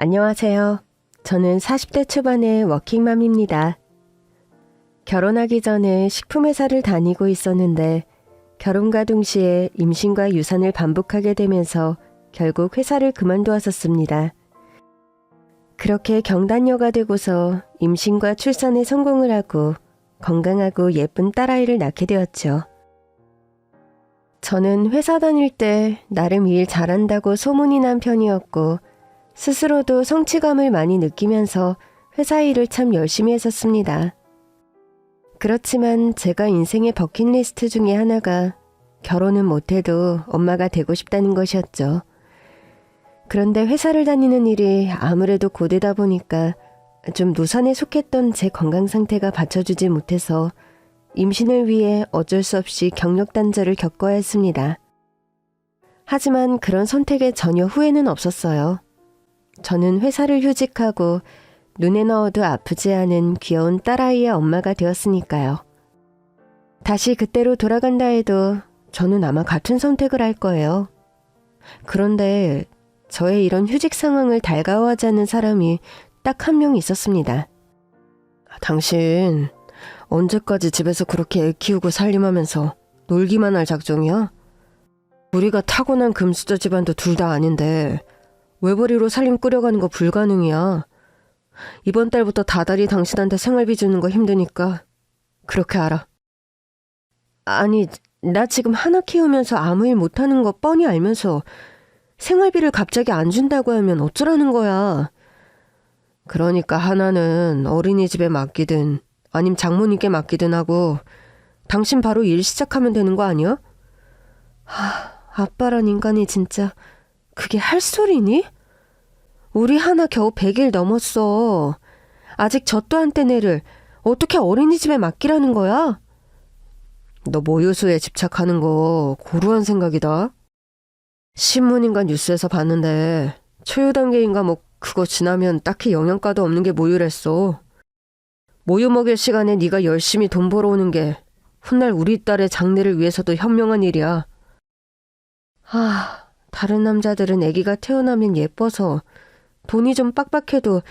안녕하세요. 저는 40대 초반의 워킹맘입니다. 결혼하기 전에 식품회사를 다니고 있었는데 결혼과 동시에 임신과 유산을 반복하게 되면서 결국 회사를 그만두었었습니다. 그렇게 경단녀가 되고서 임신과 출산에 성공을 하고 건강하고 예쁜 딸아이를 낳게 되었죠. 저는 회사 다닐 때 나름 일 잘한다고 소문이 난 편이었고 스스로도 성취감을 많이 느끼면서 회사 일을 참 열심히 했었습니다. 그렇지만 제가 인생의 버킷리스트 중에 하나가 결혼은 못해도 엄마가 되고 싶다는 것이었죠. 그런데 회사를 다니는 일이 아무래도 고되다 보니까 좀 노산에 속했던 제 건강 상태가 받쳐주지 못해서 임신을 위해 어쩔 수 없이 경력 단절을 겪어야 했습니다. 하지만 그런 선택에 전혀 후회는 없었어요. 저는 회사를 휴직하고 눈에 넣어도 아프지 않은 귀여운 딸아이의 엄마가 되었으니까요. 다시 그때로 돌아간다 해도 저는 아마 같은 선택을 할 거예요. 그런데 저의 이런 휴직 상황을 달가워하지 않는 사람이 딱 한 명 있었습니다. 당신 언제까지 집에서 그렇게 애 키우고 살림하면서 놀기만 할 작정이야? 우리가 타고난 금수저 집안도 둘 다 아닌데 외벌이로 살림 꾸려가는 거 불가능이야. 이번 달부터 다달이 당신한테 생활비 주는 거 힘드니까 그렇게 알아. 아니, 나 지금 하나 키우면서 아무 일 못하는 거 뻔히 알면서 생활비를 갑자기 안 준다고 하면 어쩌라는 거야. 그러니까 하나는 어린이집에 맡기든 아님 장모님께 맡기든 하고 당신 바로 일 시작하면 되는 거 아니야? 아빠란 인간이 진짜 그게 할 소리니? 우리 하나 겨우 100일 넘었어. 아직 젖도 안 뗀 애를 어떻게 어린이집에 맡기라는 거야? 너 모유수에 집착하는 거 고루한 생각이다. 신문인가 뉴스에서 봤는데 초유 단계인가 뭐 그거 지나면 딱히 영양가도 없는 게 모유랬어. 모유 먹일 시간에 네가 열심히 돈 벌어오는 게 훗날 우리 딸의 장래를 위해서도 현명한 일이야. 다른 남자들은 아기가 태어나면 예뻐서 돈이 좀 빡빡해도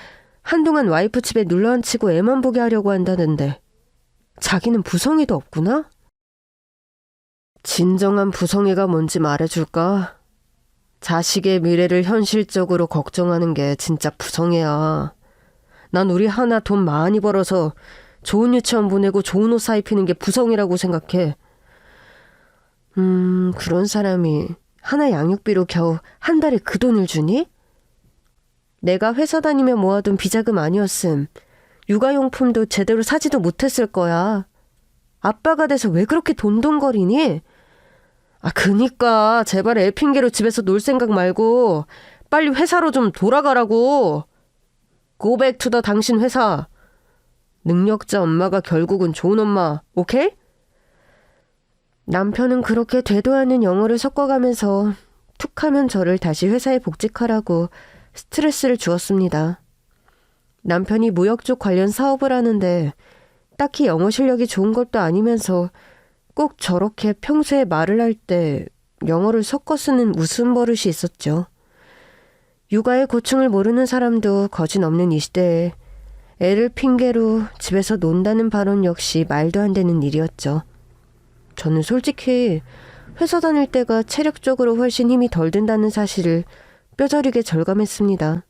한동안 와이프 집에 눌러앉히고 애만 보게 하려고 한다는데 자기는 부성애도 없구나? 진정한 부성애가 뭔지 말해줄까? 자식의 미래를 현실적으로 걱정하는 게 진짜 부성애야. 난 우리 하나 돈 많이 벌어서 좋은 유치원 보내고 좋은 옷 사 입히는 게 부성애라고 생각해. 그런 사람이 하나 양육비로 겨우 한 달에 그 돈을 주니? 내가 회사 다니며 모아둔 비자금 아니었음. 육아용품도 제대로 사지도 못했을 거야. 아빠가 돼서 왜 그렇게 돈돈거리니? 그니까 제발 애 핑계로 집에서 놀 생각 말고 빨리 회사로 좀 돌아가라고. Go back to the 당신 회사. 능력자 엄마가 결국은 좋은 엄마, 오케이? 남편은 그렇게 되도 않는 영어를 섞어가면서 툭하면 저를 다시 회사에 복직하라고 스트레스를 주었습니다. 남편이 무역 쪽 관련 사업을 하는데 딱히 영어 실력이 좋은 것도 아니면서 꼭 저렇게 평소에 말을 할 때 영어를 섞어 쓰는 웃음 버릇이 있었죠. 육아의 고충을 모르는 사람도 거진 없는 이 시대에 애를 핑계로 집에서 논다는 발언 역시 말도 안 되는 일이었죠. 저는 솔직히 회사 다닐 때가 체력적으로 훨씬 힘이 덜 든다는 사실을 뼈저리게 절감했습니다.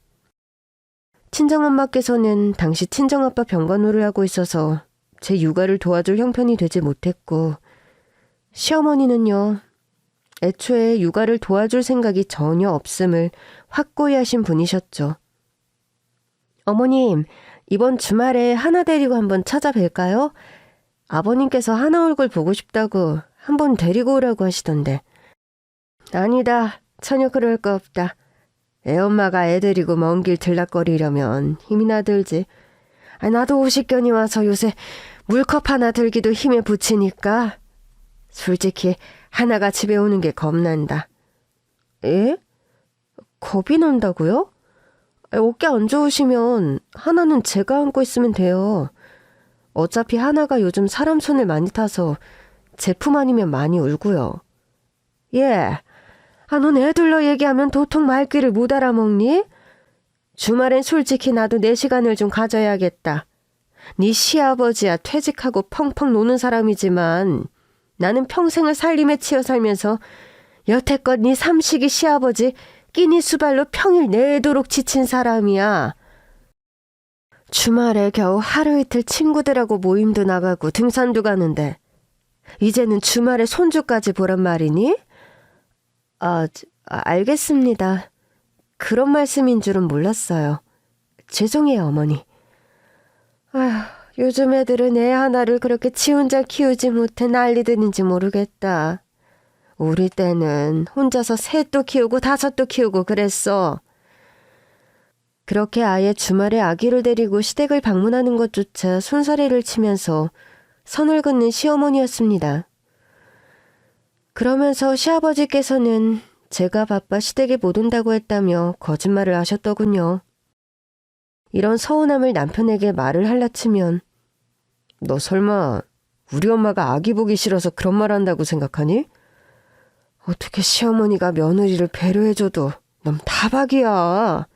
친정엄마께서는 당시 친정아빠 병간호를 하고 있어서 제 육아를 도와줄 형편이 되지 못했고 시어머니는요. 애초에 육아를 도와줄 생각이 전혀 없음을 확고히 하신 분이셨죠. 어머님, 이번 주말에 하나 데리고 한번 찾아뵐까요? 아버님께서 하나 얼굴 보고 싶다고 한번 데리고 오라고 하시던데. 아니다. 전혀 그럴 거 없다. 애엄마가 애 데리고 먼 길 들락거리려면 힘이나 들지. 나도 50견이 와서 요새 물컵 하나 들기도 힘에 부치니까 솔직히 하나가 집에 오는 게 겁난다. 예? 겁이 난다고요? 어깨 안 좋으시면 하나는 제가 안고 있으면 돼요. 어차피 하나가 요즘 사람 손을 많이 타서 제품 아니면 많이 울고요. 예. 넌 애들로 얘기하면 도통 말귀를 못 알아먹니? 주말엔 솔직히 나도 내 시간을 좀 가져야겠다. 네 시아버지야 퇴직하고 펑펑 노는 사람이지만 나는 평생을 살림에 치여 살면서 여태껏 네 삼식이 시아버지 끼니 수발로 평일 내도록 지친 사람이야. 주말에 겨우 하루 이틀 친구들하고 모임도 나가고 등산도 가는데 이제는 주말에 손주까지 보란 말이니? 알겠습니다. 그런 말씀인 줄은 몰랐어요. 죄송해요, 어머니. 아휴, 요즘 애들은 애 하나를 그렇게 지 혼자 키우지 못해 난리들인지 모르겠다. 우리 때는 혼자서 셋도 키우고 다섯도 키우고 그랬어. 그렇게 아예 주말에 아기를 데리고 시댁을 방문하는 것조차 손사래를 치면서 선을 긋는 시어머니였습니다. 그러면서 시아버지께서는 제가 바빠 시댁에 못 온다고 했다며 거짓말을 하셨더군요. 이런 서운함을 남편에게 말을 할라치면 너 설마 우리 엄마가 아기 보기 싫어서 그런 말 한다고 생각하니? 어떻게 시어머니가 며느리를 배려해줘도 넌 다박이야.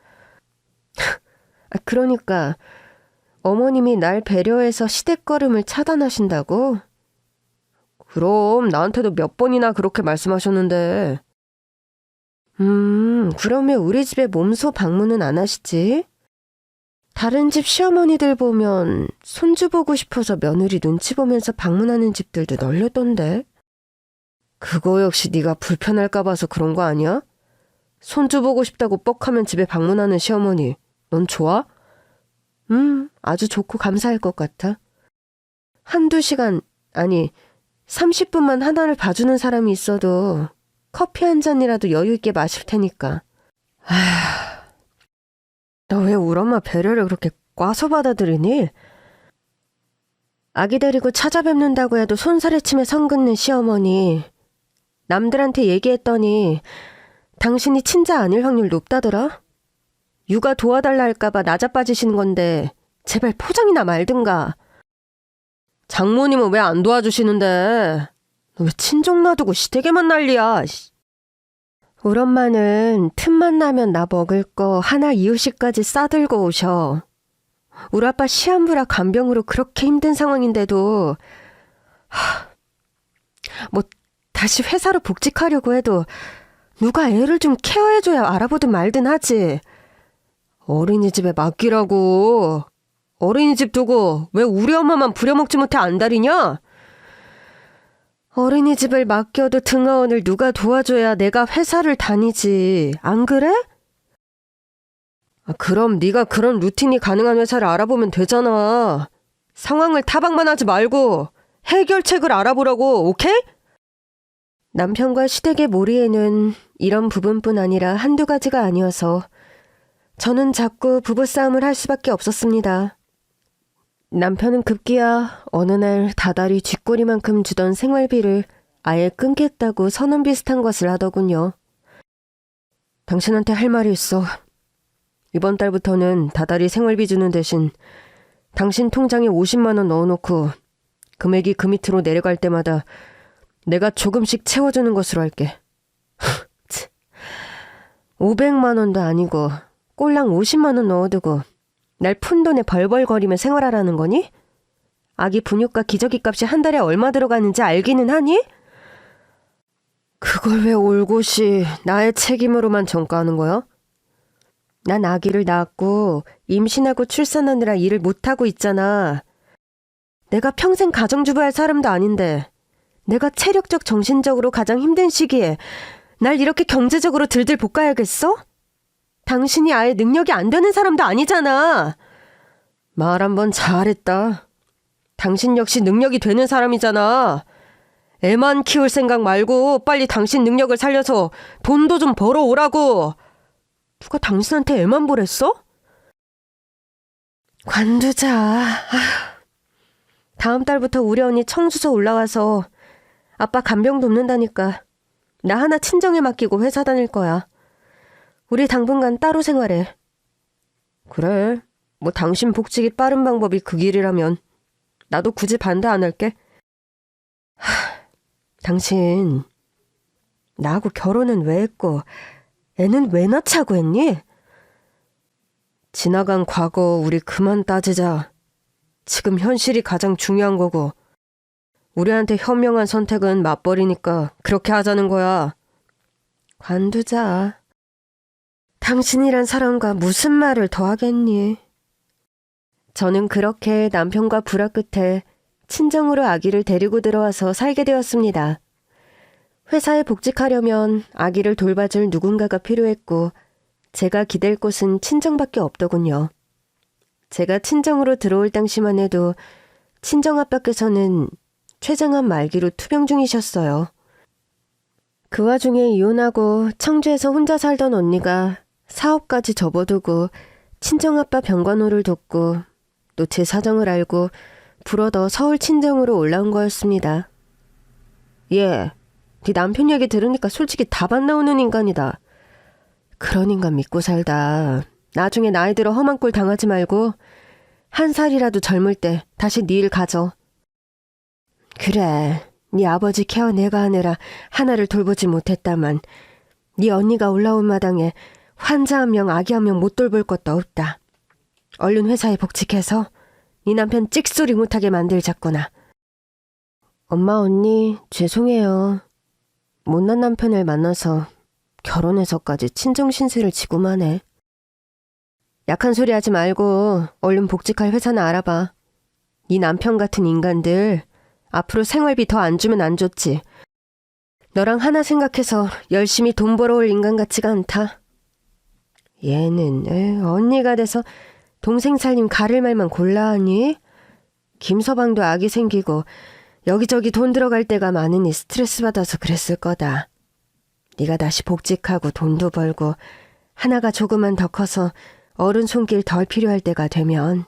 그러니까 어머님이 날 배려해서 시댁 걸음을 차단하신다고? 그럼 나한테도 몇 번이나 그렇게 말씀하셨는데. 그러면 우리 집에 몸소 방문은 안 하시지? 다른 집 시어머니들 보면 손주 보고 싶어서 며느리 눈치 보면서 방문하는 집들도 널렸던데. 그거 역시 네가 불편할까 봐서 그런 거 아니야? 손주 보고 싶다고 뻑하면 집에 방문하는 시어머니, 넌 좋아? 아주 좋고 감사할 것 같아. 한두 시간, 아니 30분만 하나를 봐주는 사람이 있어도 커피 한 잔이라도 여유 있게 마실 테니까. 아휴, 너 왜 우리 엄마 배려를 그렇게 꽈서 받아들이니? 아기 데리고 찾아뵙는다고 해도 손사래침에 선 긋는 시어머니. 남들한테 얘기했더니 당신이 친자 아닐 확률 높다더라? 육아 도와달라 할까봐 나자빠지시는 건데 제발 포장이나 말든가. 장모님은 왜 안 도와주시는데? 너 왜 친정 놔두고 시댁에만 난리야? 우리 엄마는 틈만 나면 나 먹을 거 하나 이유씩까지 싸들고 오셔. 우리 아빠 시한부라 간병으로 그렇게 힘든 상황인데도 뭐 다시 회사로 복직하려고 해도 누가 애를 좀 케어해줘야 알아보든 말든 하지. 어린이집에 맡기라고. 어린이집 두고 왜 우리 엄마만 부려먹지 못해 안달이냐? 어린이집을 맡겨도 등하원을 누가 도와줘야 내가 회사를 다니지. 안 그래? 그럼 네가 그런 루틴이 가능한 회사를 알아보면 되잖아. 상황을 타박만 하지 말고 해결책을 알아보라고, 오케이? 남편과 시댁의 몰이에는 이런 부분뿐 아니라 한두 가지가 아니어서 저는 자꾸 부부싸움을 할 수밖에 없었습니다. 남편은 급기야 어느 날 다달이 쥐꼬리만큼 주던 생활비를 아예 끊겠다고 선언 비슷한 것을 하더군요. 당신한테 할 말이 있어. 이번 달부터는 다달이 생활비 주는 대신 당신 통장에 50만 원 넣어놓고 금액이 그 밑으로 내려갈 때마다 내가 조금씩 채워주는 것으로 할게. 500만 원도 아니고 꼴랑 50만 원 넣어두고 날 푼돈에 벌벌거리며 생활하라는 거니? 아기 분유과 기저귀 값이 한 달에 얼마 들어가는지 알기는 하니? 그걸 왜 올곧이 나의 책임으로만 전가하는 거야? 난 아기를 낳았고 임신하고 출산하느라 일을 못하고 있잖아. 내가 평생 가정주부 할 사람도 아닌데 내가 체력적 정신적으로 가장 힘든 시기에 날 이렇게 경제적으로 들들 볶아야겠어? 당신이 아예 능력이 안 되는 사람도 아니잖아. 말 한번 잘했다. 당신 역시 능력이 되는 사람이잖아. 애만 키울 생각 말고 빨리 당신 능력을 살려서 돈도 좀 벌어오라고. 누가 당신한테 애만 보랬어? 관두자. 다음 달부터 우리 언니 청주서 올라와서 아빠 간병 돕는다니까 나 하나 친정에 맡기고 회사 다닐 거야. 우리 당분간 따로 생활해. 그래, 뭐 당신 복직이 빠른 방법이 그 길이라면 나도 굳이 반대 안 할게. 당신 나하고 결혼은 왜 했고 애는 왜 낳자고 했니? 지나간 과거 우리 그만 따지자. 지금 현실이 가장 중요한 거고 우리한테 현명한 선택은 맞벌이니까 그렇게 하자는 거야. 관두자. 당신이란 사람과 무슨 말을 더 하겠니? 저는 그렇게 남편과 불화 끝에 친정으로 아기를 데리고 들어와서 살게 되었습니다. 회사에 복직하려면 아기를 돌봐줄 누군가가 필요했고 제가 기댈 곳은 친정밖에 없더군요. 제가 친정으로 들어올 당시만 해도 친정아빠께서는 췌장암 말기로 투병 중이셨어요. 그 와중에 이혼하고 청주에서 혼자 살던 언니가 사업까지 접어두고 친정아빠 병간호를 돕고 또 제 사정을 알고 불어더 서울 친정으로 올라온 거였습니다. 예, 네 남편 얘기 들으니까 솔직히 답 안 나오는 인간이다. 그런 인간 믿고 살다 나중에 나이 들어 험한 꼴 당하지 말고 한 살이라도 젊을 때 다시 네 일 가져. 그래, 네 아버지 케어 내가 하느라 하나를 돌보지 못했다만 네 언니가 올라온 마당에 환자 한 명, 아기 한 명 못 돌볼 것도 없다. 얼른 회사에 복직해서 네 남편 찍소리 못하게 만들자꾸나. 엄마, 언니 죄송해요. 못난 남편을 만나서 결혼해서까지 친정 신세를 지고만 해. 약한 소리 하지 말고 얼른 복직할 회사나 알아봐. 네 남편 같은 인간들 앞으로 생활비 더 안 주면 안 좋지. 너랑 하나 생각해서 열심히 돈 벌어올 인간 같지가 않다. 얘는 언니가 돼서 동생 살림 가를 말만 골라 하니? 김서방도 아기 생기고 여기저기 돈 들어갈 때가 많으니 스트레스 받아서 그랬을 거다. 네가 다시 복직하고 돈도 벌고 하나가 조금만 더 커서 어른 손길 덜 필요할 때가 되면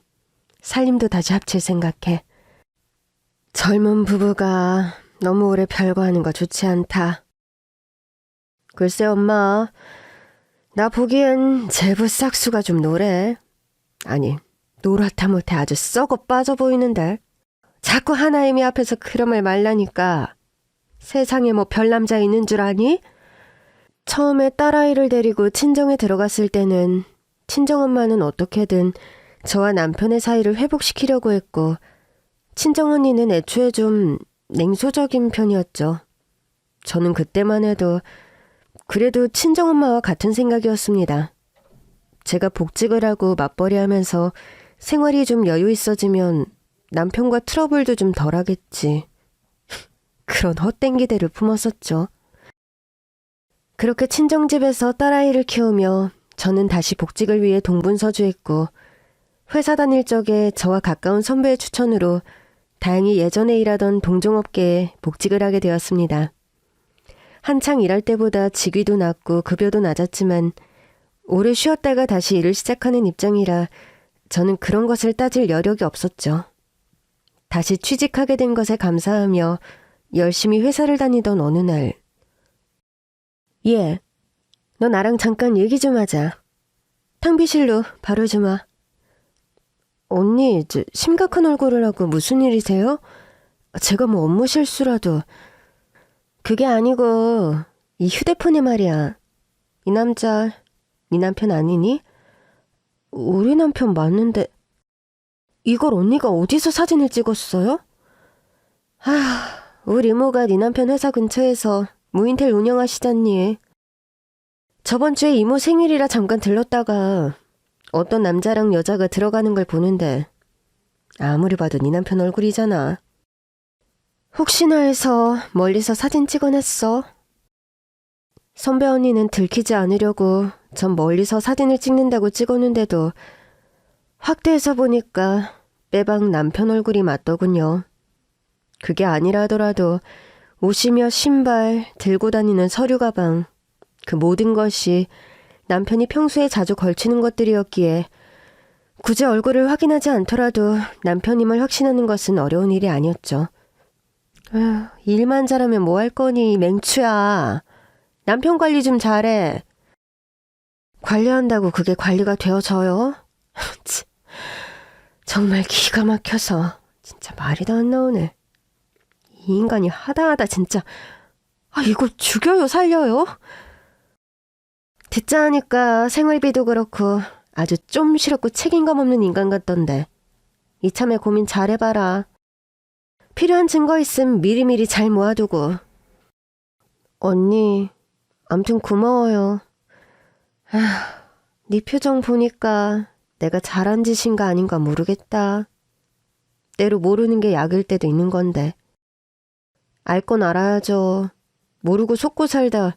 살림도 다시 합칠 생각해. 젊은 부부가 너무 오래 별거하는 거 좋지 않다. 글쎄 엄마, 나 보기엔 제부 싹수가 좀 노래. 아니, 노랗다 못해 아주 썩어 빠져 보이는데. 자꾸 하나님이 앞에서 그런 말 말라니까. 세상에 뭐 별남자 있는 줄 아니? 처음에 딸아이를 데리고 친정에 들어갔을 때는 친정엄마는 어떻게든 저와 남편의 사이를 회복시키려고 했고 친정언니는 애초에 좀 냉소적인 편이었죠. 저는 그때만 해도 그래도 친정엄마와 같은 생각이었습니다. 제가 복직을 하고 맞벌이 하면서 생활이 좀 여유 있어지면 남편과 트러블도 좀 덜하겠지. 그런 헛땡기대를 품었었죠. 그렇게 친정집에서 딸아이를 키우며 저는 다시 복직을 위해 동분서주했고 회사 다닐 적에 저와 가까운 선배의 추천으로 다행히 예전에 일하던 동종업계에 복직을 하게 되었습니다. 한창 일할 때보다 직위도 낮고 급여도 낮았지만 오래 쉬었다가 다시 일을 시작하는 입장이라 저는 그런 것을 따질 여력이 없었죠. 다시 취직하게 된 것에 감사하며 열심히 회사를 다니던 어느 날, 예, 너 나랑 잠깐 얘기 좀 하자. 탕비실로 바로 좀 와. 언니, 심각한 얼굴을 하고 무슨 일이세요? 제가 뭐 업무 실수라도. 그게 아니고 이 휴대폰에 말이야. 이 남자 네 남편 아니니? 우리 남편 맞는데 이걸 언니가 어디서 사진을 찍었어요? 우리 이모가 네 남편 회사 근처에서 무인텔 운영하시잖니. 저번 주에 이모 생일이라 잠깐 들렀다가 어떤 남자랑 여자가 들어가는 걸 보는데 아무리 봐도 네 남편 얼굴이잖아. 혹시나 해서 멀리서 사진 찍어냈어. 선배 언니는 들키지 않으려고 전 멀리서 사진을 찍는다고 찍었는데도 확대해서 보니까 빼박 남편 얼굴이 맞더군요. 그게 아니라 하더라도 옷이며 신발, 들고 다니는 서류 가방, 그 모든 것이 남편이 평소에 자주 걸치는 것들이었기에 굳이 얼굴을 확인하지 않더라도 남편임을 확신하는 것은 어려운 일이 아니었죠. 일만 잘하면 뭐 할 거니, 맹추야. 남편 관리 좀 잘해. 관리한다고 그게 관리가 되어져요? 정말 기가 막혀서 진짜 말이 다 안 나오네. 이 인간이 하다하다 진짜. 이거 죽여요 살려요? 듣자 하니까 생활비도 그렇고 아주 좀 싫었고 책임감 없는 인간 같던데. 이참에 고민 잘해봐라. 필요한 증거 있음 미리미리 잘 모아두고. 언니, 암튼 고마워요. 네 표정 보니까 내가 잘한 짓인가 아닌가 모르겠다. 때로 모르는 게 약일 때도 있는 건데. 알 건 알아야죠. 모르고 속고 살다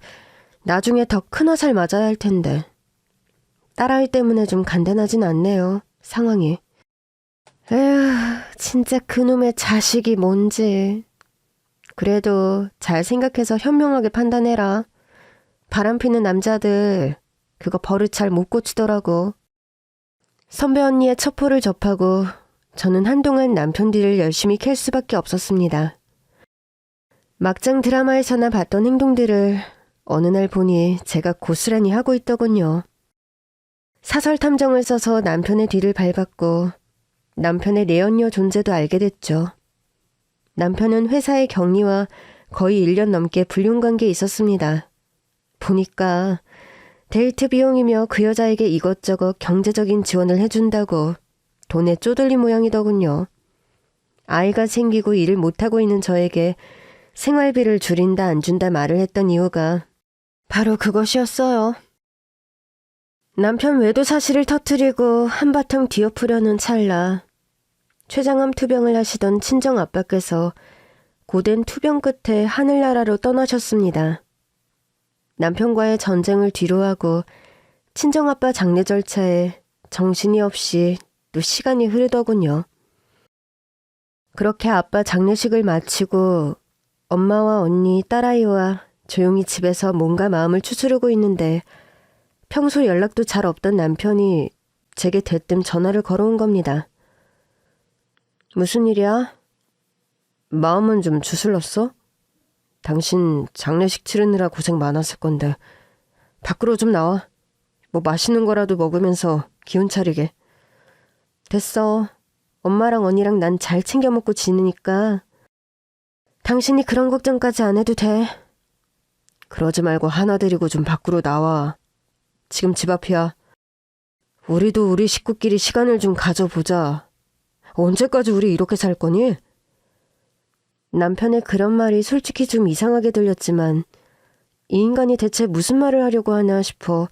나중에 더 큰 화살 맞아야 할 텐데. 딸아이 때문에 좀 간단하진 않네요, 상황이. 에휴, 진짜 그놈의 자식이 뭔지. 그래도 잘 생각해서 현명하게 판단해라. 바람피는 남자들 그거 버릇 잘 못 고치더라고. 선배 언니의 첩보를 접하고 저는 한동안 남편 뒤를 열심히 캘 수밖에 없었습니다. 막장 드라마에서나 봤던 행동들을 어느 날 보니 제가 고스란히 하고 있더군요. 사설 탐정을 써서 남편의 뒤를 밟았고 남편의 내연녀 존재도 알게 됐죠. 남편은 회사의 격리와 거의 1년 넘게 불륜관계에 있었습니다. 보니까 데이트 비용이며 그 여자에게 이것저것 경제적인 지원을 해준다고 돈에 쪼들린 모양이더군요. 아이가 생기고 일을 못하고 있는 저에게 생활비를 줄인다 안 준다 말을 했던 이유가 바로 그것이었어요. 남편 외도 사실을 터뜨리고 한바탕 뒤엎으려는 찰나 췌장암 투병을 하시던 친정 아빠께서 고된 투병 끝에 하늘나라로 떠나셨습니다. 남편과의 전쟁을 뒤로하고 친정아빠 장례 절차에 정신이 없이 또 시간이 흐르더군요. 그렇게 아빠 장례식을 마치고 엄마와 언니, 딸아이와 조용히 집에서 몸과 마음을 추스르고 있는데 평소 연락도 잘 없던 남편이 제게 대뜸 전화를 걸어온 겁니다. 무슨 일이야? 마음은 좀 추슬렀어? 당신 장례식 치르느라 고생 많았을 건데 밖으로 좀 나와. 뭐 맛있는 거라도 먹으면서 기운 차리게. 됐어. 엄마랑 언니랑 난 잘 챙겨 먹고 지내니까 당신이 그런 걱정까지 안 해도 돼. 그러지 말고 하나 데리고 좀 밖으로 나와. 지금 집 앞이야. 우리도 우리 식구끼리 시간을 좀 가져보자. 언제까지 우리 이렇게 살 거니? 남편의 그런 말이 솔직히 좀 이상하게 들렸지만 이 인간이 대체 무슨 말을 하려고 하나 싶어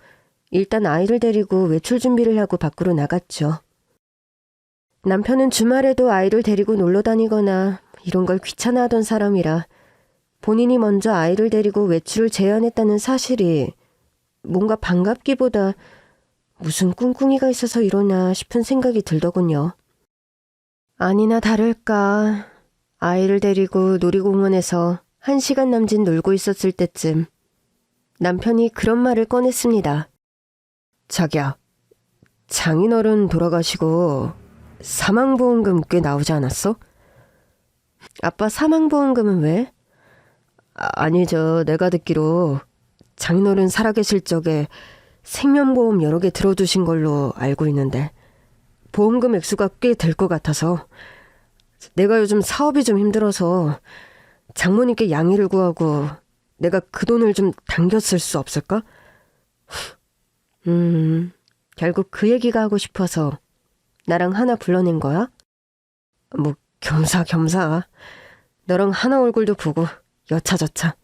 일단 아이를 데리고 외출 준비를 하고 밖으로 나갔죠. 남편은 주말에도 아이를 데리고 놀러 다니거나 이런 걸 귀찮아하던 사람이라 본인이 먼저 아이를 데리고 외출을 제안했다는 사실이 뭔가 반갑기보다 무슨 꿍꿍이가 있어서 이러나 싶은 생각이 들더군요. 아니나 다를까 아이를 데리고 놀이공원에서 1시간 남짓 놀고 있었을 때쯤 남편이 그런 말을 꺼냈습니다. 자기야, 장인어른 돌아가시고 사망보험금 꽤 나오지 않았어? 아빠 사망보험금은 왜? 아니죠. 내가 듣기로 장인어른 살아계실 적에 생명보험 여러 개 들어두신 걸로 알고 있는데 보험금 액수가 꽤 될 것 같아서 내가 요즘 사업이 좀 힘들어서 장모님께 양해를 구하고 내가 그 돈을 좀 당겼을 수 없을까? 결국 그 얘기가 하고 싶어서 나랑 하나 불러낸 거야? 뭐 겸사겸사. 너랑 하나 얼굴도 보고 여차저차.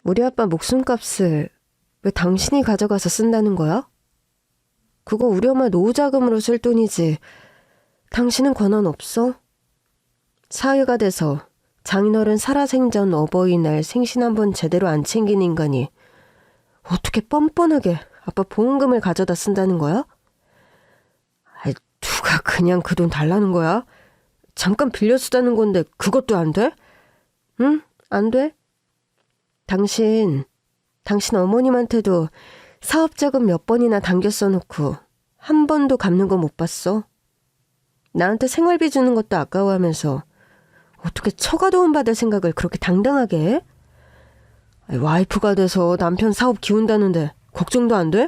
우리 아빠 목숨값을 왜 당신이 가져가서 쓴다는 거야? 그거 우리 엄마 노후자금으로 쓸 돈이지. 당신은 권한 없어? 사회가 돼서 장인어른 살아생전 어버이날 생신 한번 제대로 안 챙긴 인간이 어떻게 뻔뻔하게 아빠 보험금을 가져다 쓴다는 거야? 아이, 누가 그냥 그 돈 달라는 거야? 잠깐 빌려 쓰자는 건데 그것도 안 돼? 응? 안 돼? 당신 어머님한테도 사업자금 몇 번이나 당겨 써놓고 한 번도 갚는 거 못 봤어? 나한테 생활비 주는 것도 아까워하면서 어떻게 처가 도움 받을 생각을 그렇게 당당하게 해? 와이프가 돼서 남편 사업 기운다는데 걱정도 안 돼?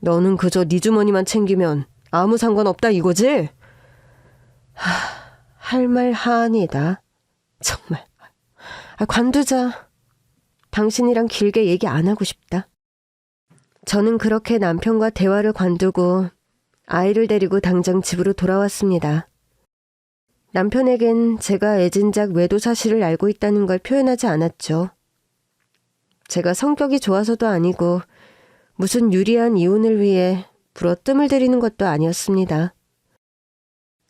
너는 그저 네 주머니만 챙기면 아무 상관없다 이거지? 할 말 하아니다. 정말. 관두자. 당신이랑 길게 얘기 안 하고 싶다. 저는 그렇게 남편과 대화를 관두고 아이를 데리고 당장 집으로 돌아왔습니다. 남편에겐 제가 애진작 외도 사실을 알고 있다는 걸 표현하지 않았죠. 제가 성격이 좋아서도 아니고 무슨 유리한 이혼을 위해 불어뜸을 들이는 것도 아니었습니다.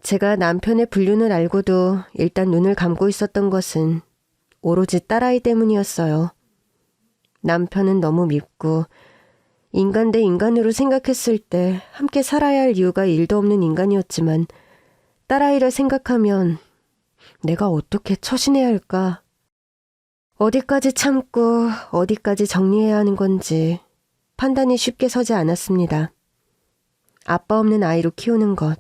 제가 남편의 불륜을 알고도 일단 눈을 감고 있었던 것은 오로지 딸아이 때문이었어요. 남편은 너무 밉고 인간 대 인간으로 생각했을 때 함께 살아야 할 이유가 1도 없는 인간이었지만 딸아이를 생각하면 내가 어떻게 처신해야 할까? 어디까지 참고 어디까지 정리해야 하는 건지 판단이 쉽게 서지 않았습니다. 아빠 없는 아이로 키우는 것.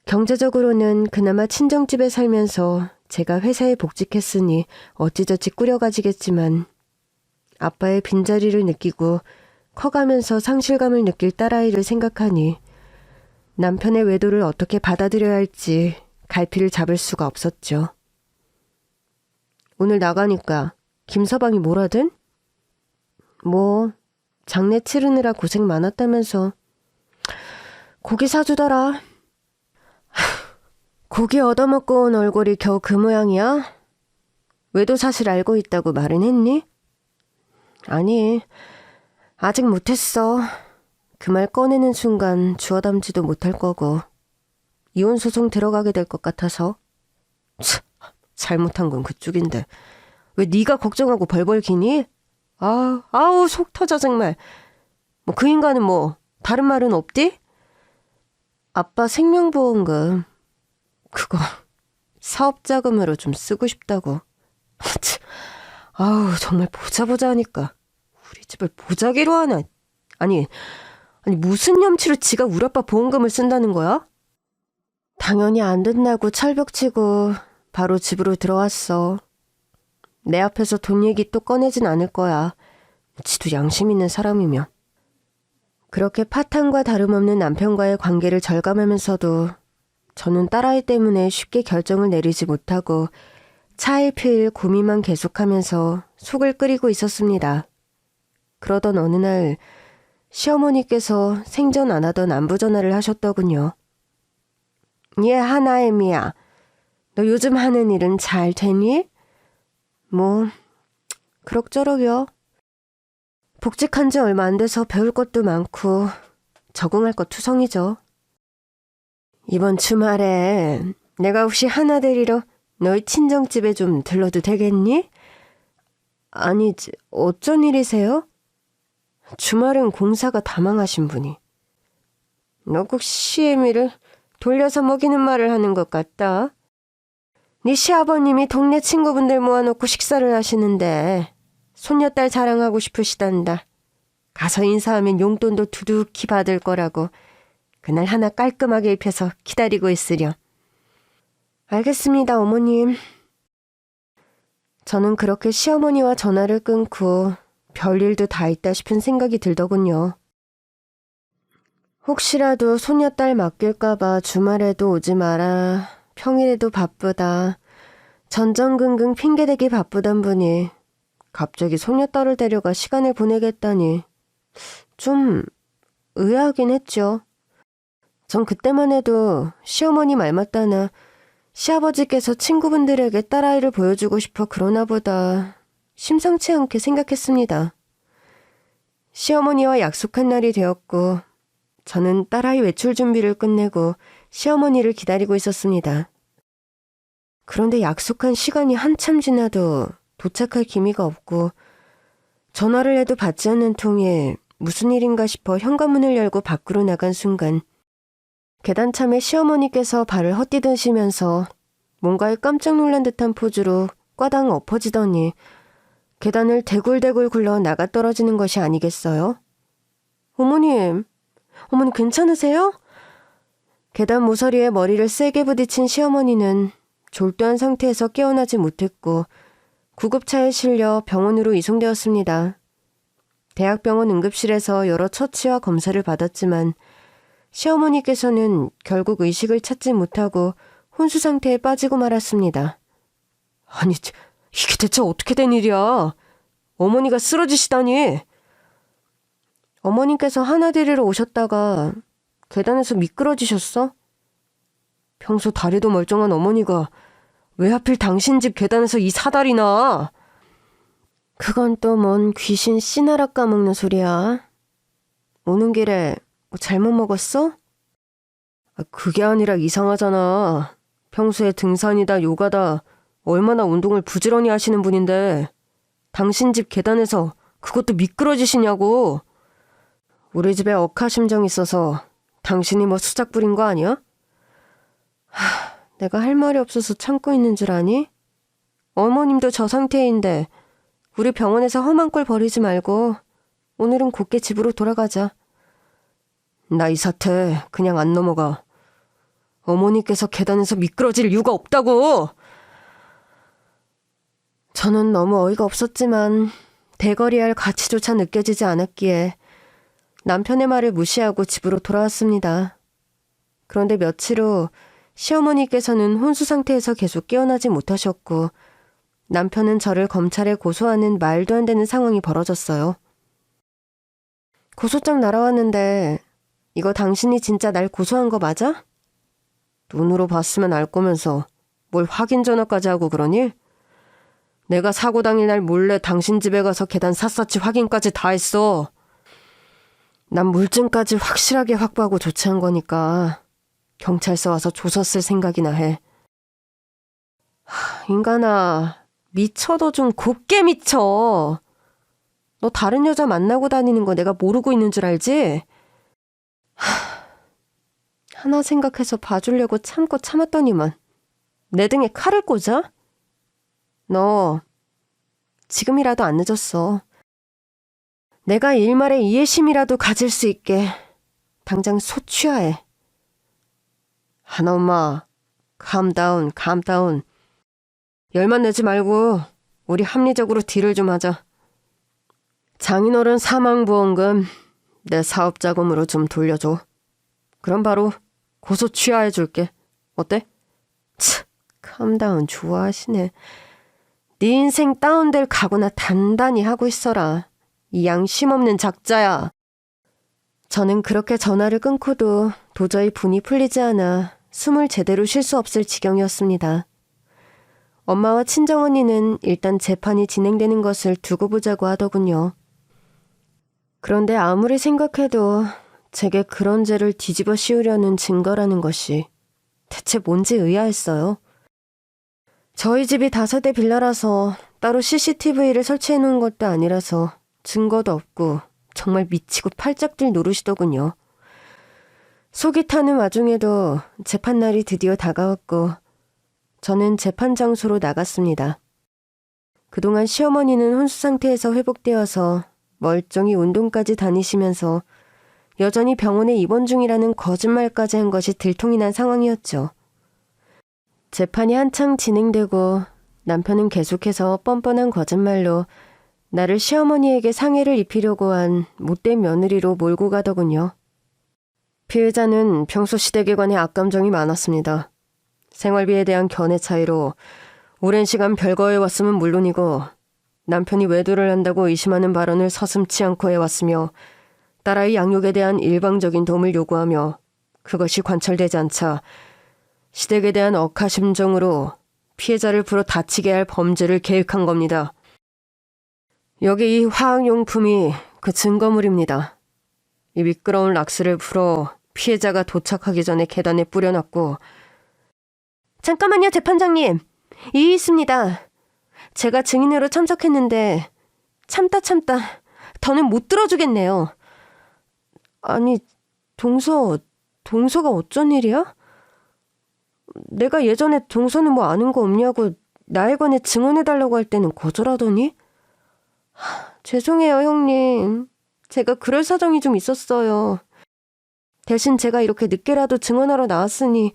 경제적으로는 그나마 친정집에 살면서 제가 회사에 복직했으니 어찌저찌 꾸려가지겠지만 아빠의 빈자리를 느끼고 커가면서 상실감을 느낄 딸아이를 생각하니 남편의 외도를 어떻게 받아들여야 할지 갈피를 잡을 수가 없었죠. 오늘 나가니까 김서방이 뭐라든? 뭐 장례 치르느라 고생 많았다면서 고기 사주더라. 고기 얻어먹고 온 얼굴이 겨우 그 모양이야? 외도 사실 알고 있다고 말은 했니? 아니, 아직 못했어. 그 말 꺼내는 순간 주워 담지도 못할 거고 이혼 소송 들어가게 될 것 같아서. 잘못한 건 그쪽인데 왜 네가 걱정하고 벌벌 기니? 아우 속 터져 정말. 뭐 그 인간은 뭐 다른 말은 없디? 아빠 생명보험금 그거 사업자금으로 좀 쓰고 싶다고. 아우 정말 보자 하니까 우리 집을 보자기로 하나. 아니 무슨 염치로 지가 우리 아빠 보험금을 쓴다는 거야? 당연히 안 된다고 철벽치고 바로 집으로 들어왔어. 내 앞에서 돈 얘기 또 꺼내진 않을 거야. 지도 양심 있는 사람이면. 그렇게 파탄과 다름없는 남편과의 관계를 절감하면서도 저는 딸아이 때문에 쉽게 결정을 내리지 못하고 차일피일 고민만 계속하면서 속을 끓이고 있었습니다. 그러던 어느 날 시어머니께서 생전 안 하던 안부 전화를 하셨더군요. 예, 하나엠이야. 너 요즘 하는 일은 잘 되니? 뭐 그럭저럭이요. 복직한 지 얼마 안 돼서 배울 것도 많고 적응할 것 투성이죠. 이번 주말에 내가 혹시 하나 데리러 너희 친정집에 좀 들러도 되겠니? 아니, 어쩐 일이세요? 주말은 공사가 다 망하신 분이. 너 꼭 시애미를 돌려서 먹이는 말을 하는 것 같다. 네 시아버님이 동네 친구분들 모아놓고 식사를 하시는데 손녀딸 자랑하고 싶으시단다. 가서 인사하면 용돈도 두둑히 받을 거라고 그날 하나 깔끔하게 입혀서 기다리고 있으렴. 알겠습니다, 어머님. 저는 그렇게 시어머니와 전화를 끊고 별일도 다 있다 싶은 생각이 들더군요. 혹시라도 손녀딸 맡길까봐 주말에도 오지 마라. 평일에도 바쁘다. 전전긍긍 핑계대기 바쁘단 분이 갑자기 손녀딸을 데려가 시간을 보내겠다니 좀 의아하긴 했죠. 전 그때만 해도 시어머니 말 맞다나 시아버지께서 친구분들에게 딸아이를 보여주고 싶어 그러나 보다 심상치 않게 생각했습니다. 시어머니와 약속한 날이 되었고 저는 딸아이 외출 준비를 끝내고 시어머니를 기다리고 있었습니다. 그런데 약속한 시간이 한참 지나도 도착할 기미가 없고 전화를 해도 받지 않는 통에 무슨 일인가 싶어 현관문을 열고 밖으로 나간 순간 계단참에 시어머니께서 발을 헛디디시면서 뭔가에 깜짝 놀란 듯한 포즈로 꽈당 엎어지더니 계단을 대굴대굴 굴러 나가 떨어지는 것이 아니겠어요? 어머님 괜찮으세요? 계단 모서리에 머리를 세게 부딪힌 시어머니는 졸도한 상태에서 깨어나지 못했고 구급차에 실려 병원으로 이송되었습니다. 대학병원 응급실에서 여러 처치와 검사를 받았지만 시어머니께서는 결국 의식을 찾지 못하고 혼수 상태에 빠지고 말았습니다. 아니, 이게 대체 어떻게 된 일이야? 어머니가 쓰러지시다니. 어머님께서 하나 데리러 오셨다가 계단에서 미끄러지셨어? 평소 다리도 멀쩡한 어머니가 왜 하필 당신 집 계단에서 이 사다리나? 그건 또 뭔 귀신 씨나락 까먹는 소리야. 오는 길에 뭐 잘못 먹었어? 그게 아니라 이상하잖아. 평소에 등산이다 요가다 얼마나 운동을 부지런히 하시는 분인데 당신 집 계단에서 그것도 미끄러지시냐고. 우리 집에 억하심정 있어서 당신이 뭐 수작 부린 거 아니야? 내가 할 말이 없어서 참고 있는 줄 아니? 어머님도 저 상태인데 우리 병원에서 험한 꼴 벌이지 말고 오늘은 곧게 집으로 돌아가자. 나 이 사태 그냥 안 넘어가. 어머니께서 계단에서 미끄러질 이유가 없다고! 저는 너무 어이가 없었지만 대거리할 가치조차 느껴지지 않았기에 남편의 말을 무시하고 집으로 돌아왔습니다. 그런데 며칠 후 시어머니께서는 혼수 상태에서 계속 깨어나지 못하셨고 남편은 저를 검찰에 고소하는 말도 안 되는 상황이 벌어졌어요. 고소장 날아왔는데 이거 당신이 진짜 날 고소한 거 맞아? 눈으로 봤으면 알 거면서 뭘 확인 전화까지 하고 그러니? 내가 사고 당일 날 몰래 당신 집에 가서 계단 샅샅이 확인까지 다 했어. 난 물증까지 확실하게 확보하고 조치한 거니까 경찰서 와서 조서 쓸 생각이나 해. 인간아, 미쳐도 좀 곱게 미쳐. 너 다른 여자 만나고 다니는 거 내가 모르고 있는 줄 알지? 하나 생각해서 봐주려고 참고 참았더니만 내 등에 칼을 꽂아? 너 지금이라도 안 늦었어. 내가 일말의 이해심이라도 가질 수 있게 당장 소취하해. 하나 엄마, calm down. 열만 내지 말고 우리 합리적으로 딜을 좀 하자. 장인어른 사망보험금 내 사업자금으로 좀 돌려줘. 그럼 바로 고소 취하해줄게. 어때? 치, calm down 좋아하시네. 네 인생 다운될 각오나 단단히 하고 있어라. 이 양심 없는 작자야. 저는 그렇게 전화를 끊고도 도저히 분이 풀리지 않아 숨을 제대로 쉴 수 없을 지경이었습니다. 엄마와 친정언니는 일단 재판이 진행되는 것을 두고 보자고 하더군요. 그런데 아무리 생각해도 제게 그런 죄를 뒤집어 씌우려는 증거라는 것이 대체 뭔지 의아했어요. 저희 집이 다세대 빌라라서 따로 CCTV를 설치해 놓은 것도 아니라서 증거도 없고 정말 미치고 팔짝들 노릇이더군요. 속이 타는 와중에도 재판날이 드디어 다가왔고 저는 재판 장소로 나갔습니다. 그동안 시어머니는 혼수 상태에서 회복되어서 멀쩡히 운동까지 다니시면서 여전히 병원에 입원 중이라는 거짓말까지 한 것이 들통이 난 상황이었죠. 재판이 한창 진행되고 남편은 계속해서 뻔뻔한 거짓말로 나를 시어머니에게 상해를 입히려고 한 못된 며느리로 몰고 가더군요. 피해자는 평소 시댁에 악감정이 많았습니다. 생활비에 대한 견해 차이로 오랜 시간 별거해 왔음은 물론이고 남편이 외도를 한다고 의심하는 발언을 서슴지 않고 해왔으며 딸아이 양육에 대한 일방적인 도움을 요구하며 그것이 관철되지 않자 시댁에 대한 억하심정으로 피해자를 불어 다치게 할 범죄를 계획한 겁니다. 여기 이 화학용품이 그 증거물입니다. 이 미끄러운 락스를 풀어 피해자가 도착하기 전에 계단에 뿌려놨고 잠깐만요, 재판장님. 이의 있습니다. 제가 증인으로 참석했는데 참다 더는 못 들어주겠네요. 아니, 동서가 어쩐 일이야? 내가 예전에 동서는 뭐 아는 거 없냐고 나에 관해 증언해달라고 할 때는 거절하더니? 죄송해요, 형님. 제가 그럴 사정이 좀 있었어요. 대신 제가 이렇게 늦게라도 증언하러 나왔으니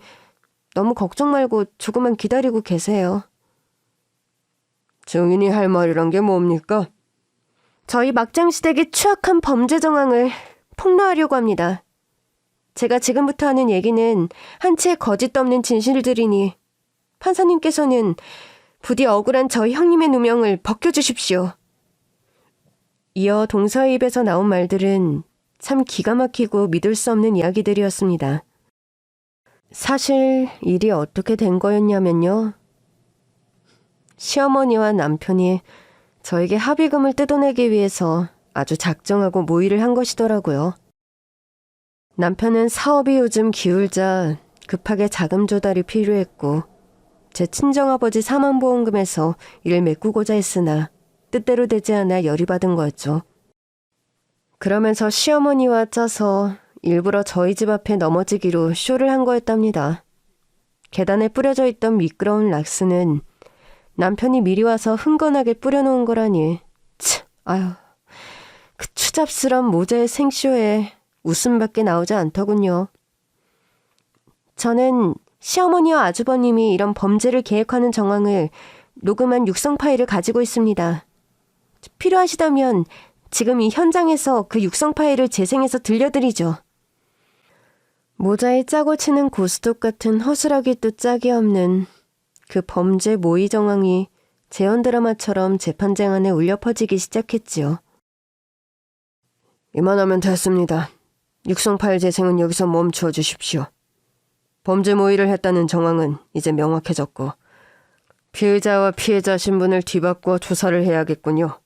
너무 걱정 말고 조금만 기다리고 계세요. 증인이 할 말이란 게 뭡니까? 저희 막장시댁의 추악한 범죄 정황을 폭로하려고 합니다. 제가 지금부터 하는 얘기는 한치의 거짓도 없는 진실들이니 판사님께서는 부디 억울한 저희 형님의 누명을 벗겨주십시오. 이어 동서의 입에서 나온 말들은 참 기가 막히고 믿을 수 없는 이야기들이었습니다. 사실 일이 어떻게 된 거였냐면요. 시어머니와 남편이 저에게 합의금을 뜯어내기 위해서 아주 작정하고 모의를 한 것이더라고요. 남편은 사업이 요즘 기울자 급하게 자금 조달이 필요했고 제 친정아버지 사망보험금에서 이를 메꾸고자 했으나 뜻대로 되지 않아 열이 받은 거였죠. 그러면서 시어머니와 짜서 일부러 저희 집 앞에 넘어지기로 쇼를 한 거였답니다. 계단에 뿌려져 있던 미끄러운 락스는 남편이 미리 와서 흥건하게 뿌려놓은 거라니. 아유, 그 추잡스런 모자의 생쇼에 웃음밖에 나오지 않더군요. 저는 시어머니와 아주버님이 이런 범죄를 계획하는 정황을 녹음한 육성 파일을 가지고 있습니다. 필요하시다면 지금 이 현장에서 그 육성 파일을 재생해서 들려드리죠. 모자에 짜고 치는 고스톱 같은 허술하기도 짝이 없는 그 범죄 모의 정황이 재현 드라마처럼 재판장 안에 울려 퍼지기 시작했지요. 이만하면 됐습니다. 육성 파일 재생은 여기서 멈추어 주십시오. 범죄 모의를 했다는 정황은 이제 명확해졌고 피의자와 피해자 신분을 뒤바꿔 조사를 해야겠군요.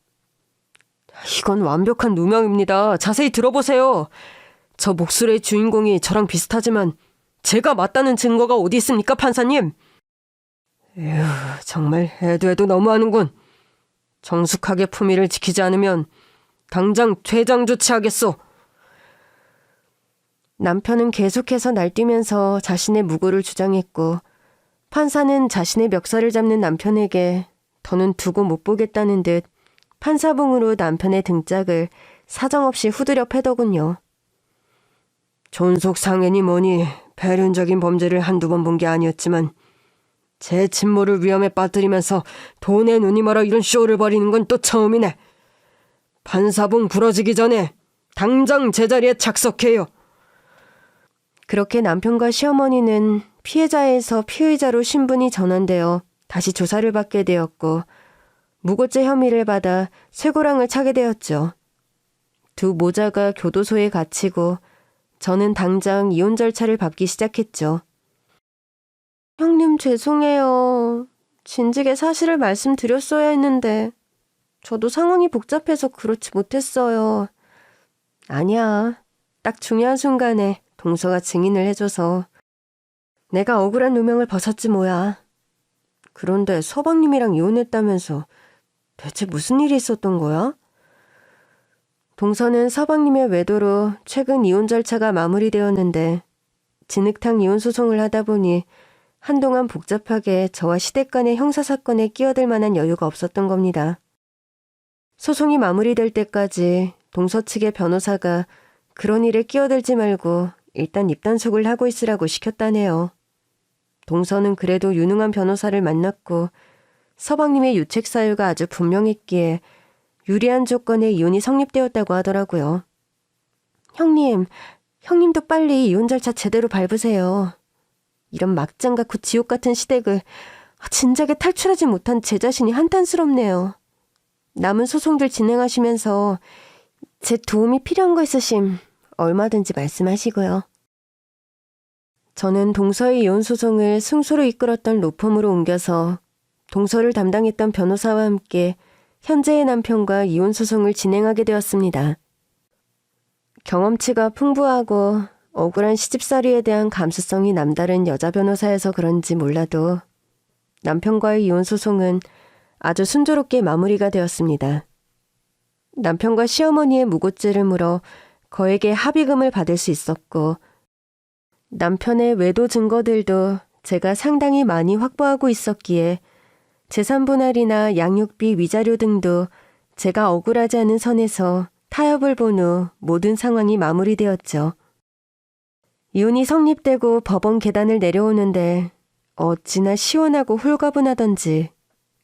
이건 완벽한 누명입니다. 자세히 들어보세요. 저 목소리의 주인공이 저랑 비슷하지만 제가 맞다는 증거가 어디 있습니까, 판사님? 에휴, 정말 해도 너무하는군. 정숙하게 품위를 지키지 않으면 당장 퇴장 조치하겠소. 남편은 계속해서 날뛰면서 자신의 무고를 주장했고 판사는 자신의 멱살을 잡는 남편에게 더는 두고 못 보겠다는 듯 판사봉으로 남편의 등짝을 사정없이 후드려 패더군요. 존속상해니 뭐니 배륜적인 범죄를 한두 번 본 게 아니었지만 제 친모를 위험에 빠뜨리면서 돈에 눈이 멀어 이런 쇼를 벌이는 건 또 처음이네. 판사봉 부러지기 전에 당장 제자리에 착석해요. 그렇게 남편과 시어머니는 피해자에서 피의자로 신분이 전환되어 다시 조사를 받게 되었고 무고죄 혐의를 받아 쇠고랑을 차게 되었죠. 두 모자가 교도소에 갇히고 저는 당장 이혼 절차를 밟기 시작했죠. 형님 죄송해요. 진즉에 사실을 말씀드렸어야 했는데 저도 상황이 복잡해서 그렇지 못했어요. 아니야. 딱 중요한 순간에 동서가 증인을 해줘서 내가 억울한 누명을 벗었지 뭐야. 그런데 서방님이랑 이혼했다면서 대체 무슨 일이 있었던 거야? 동서는 서방님의 외도로 최근 이혼 절차가 마무리되었는데 진흙탕 이혼 소송을 하다 보니 한동안 복잡하게 저와 시댁 간의 형사사건에 끼어들 만한 여유가 없었던 겁니다. 소송이 마무리될 때까지 동서 측의 변호사가 그런 일에 끼어들지 말고 일단 입단속을 하고 있으라고 시켰다네요. 동서는 그래도 유능한 변호사를 만났고 서방님의 유책 사유가 아주 분명했기에 유리한 조건의 이혼이 성립되었다고 하더라고요. 형님도 빨리 이혼 절차 제대로 밟으세요. 이런 막장 같고 지옥 같은 시댁을 진작에 탈출하지 못한 제 자신이 한탄스럽네요. 남은 소송들 진행하시면서 제 도움이 필요한 거 있으심 얼마든지 말씀하시고요. 저는 동서의 이혼 소송을 승소로 이끌었던 로펌으로 옮겨서 동서를 담당했던 변호사와 함께 현재의 남편과 이혼 소송을 진행하게 되었습니다. 경험치가 풍부하고 억울한 시집살이에 대한 감수성이 남다른 여자 변호사여서 그런지 몰라도 남편과의 이혼 소송은 아주 순조롭게 마무리가 되었습니다. 남편과 시어머니의 무고죄를 물어 거액의 합의금을 받을 수 있었고 남편의 외도 증거들도 제가 상당히 많이 확보하고 있었기에 재산 분할이나 양육비 위자료 등도 제가 억울하지 않은 선에서 타협을 본 후 모든 상황이 마무리되었죠. 이혼이 성립되고 법원 계단을 내려오는데 어찌나 시원하고 홀가분하던지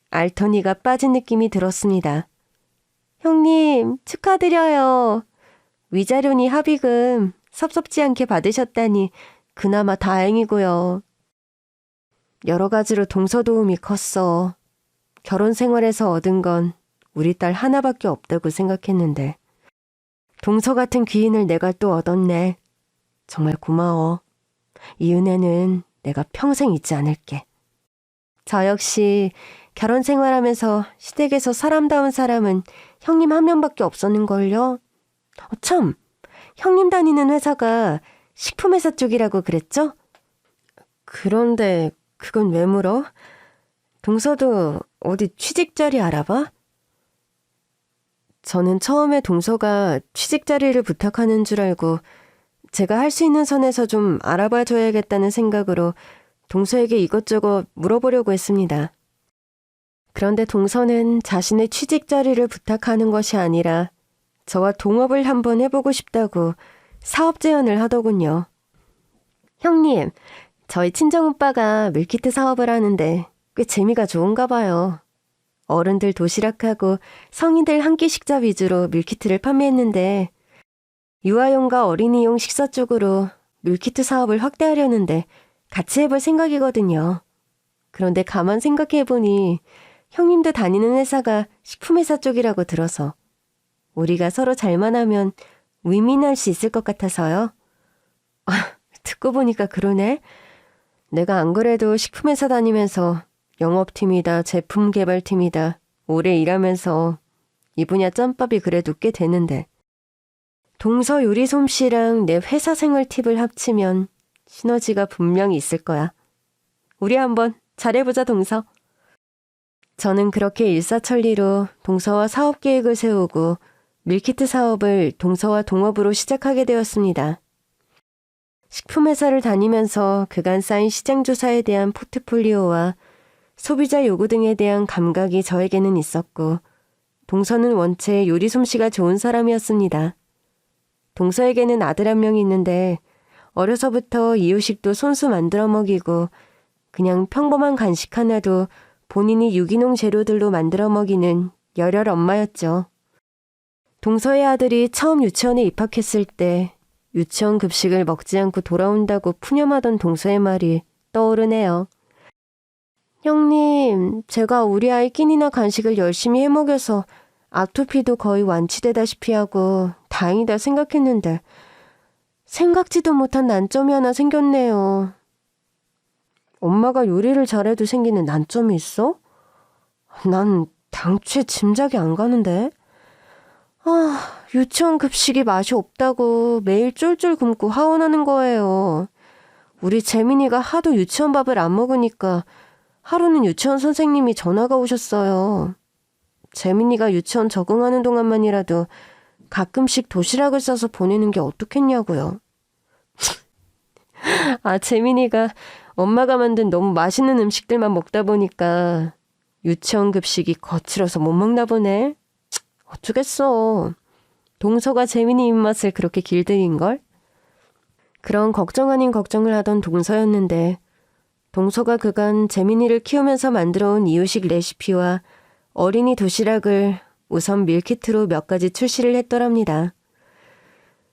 알터니가 빠진 느낌이 들었습니다. 형님, 축하드려요. 위자료니 합의금 섭섭지 않게 받으셨다니 그나마 다행이고요. 여러 가지로 동서 도움이 컸어. 결혼 생활에서 얻은 건 우리 딸 하나밖에 없다고 생각했는데 동서 같은 귀인을 내가 또 얻었네. 정말 고마워. 이 은혜는 내가 평생 잊지 않을게. 저 역시 결혼 생활하면서 시댁에서 사람다운 사람은 형님 한 명밖에 없었는걸요. 참, 형님 다니는 회사가 식품회사 쪽이라고 그랬죠? 그런데 그건 왜 물어? 동서도 어디 취직 자리 알아봐? 저는 처음에 동서가 취직 자리를 부탁하는 줄 알고 제가 할 수 있는 선에서 좀 알아봐 줘야겠다는 생각으로 동서에게 이것저것 물어보려고 했습니다. 그런데 동서는 자신의 취직 자리를 부탁하는 것이 아니라 저와 동업을 한번 해보고 싶다고 사업 제안을 하더군요. 형님, 저희 친정오빠가 밀키트 사업을 하는데 꽤 재미가 좋은가 봐요. 어른들 도시락하고 성인들 한 끼 식자 위주로 밀키트를 판매했는데 유아용과 어린이용 식사 쪽으로 밀키트 사업을 확대하려는데 같이 해볼 생각이거든요. 그런데 가만 생각해보니 형님도 다니는 회사가 식품회사 쪽이라고 들어서 우리가 서로 잘만 하면 윈윈할 수 있을 것 같아서요. 듣고 보니까 그러네. 내가 안 그래도 식품회사 다니면서 영업팀이다, 제품개발팀이다 오래 일하면서 이 분야 짬밥이 그래도 꽤 되는데 동서 요리 솜씨랑 내 회사 생활 팁을 합치면 시너지가 분명히 있을 거야. 우리 한번 잘해보자, 동서. 저는 그렇게 일사천리로 동서와 사업 계획을 세우고 밀키트 사업을 동서와 동업으로 시작하게 되었습니다. 식품회사를 다니면서 그간 쌓인 시장 조사에 대한 포트폴리오와 소비자 요구 등에 대한 감각이 저에게는 있었고 동서는 원체 요리 솜씨가 좋은 사람이었습니다. 동서에게는 아들 한 명이 있는데 어려서부터 이유식도 손수 만들어 먹이고 그냥 평범한 간식 하나도 본인이 유기농 재료들로 만들어 먹이는 열혈 엄마였죠. 동서의 아들이 처음 유치원에 입학했을 때 유치원 급식을 먹지 않고 돌아온다고 푸념하던 동서의 말이 떠오르네요. 형님, 제가 우리 아이 끼니나 간식을 열심히 해먹여서 아토피도 거의 완치되다시피 하고 다행이다 생각했는데 생각지도 못한 난점이 하나 생겼네요. 엄마가 요리를 잘해도 생기는 난점이 있어? 난 당최 짐작이 안 가는데. 유치원 급식이 맛이 없다고 매일 쫄쫄 굶고 하원하는 거예요. 우리 재민이가 하도 유치원 밥을 안 먹으니까 하루는 유치원 선생님이 전화가 오셨어요. 재민이가 유치원 적응하는 동안만이라도 가끔씩 도시락을 싸서 보내는 게 어떻겠냐고요. 재민이가 엄마가 만든 너무 맛있는 음식들만 먹다 보니까 유치원 급식이 거칠어서 못 먹나 보네. 어쩌겠어. 동서가 재민이 입맛을 그렇게 길들인걸? 그런 걱정 아닌 걱정을 하던 동서였는데 동서가 그간 재민이를 키우면서 만들어온 이유식 레시피와 어린이 도시락을 우선 밀키트로 몇 가지 출시를 했더랍니다.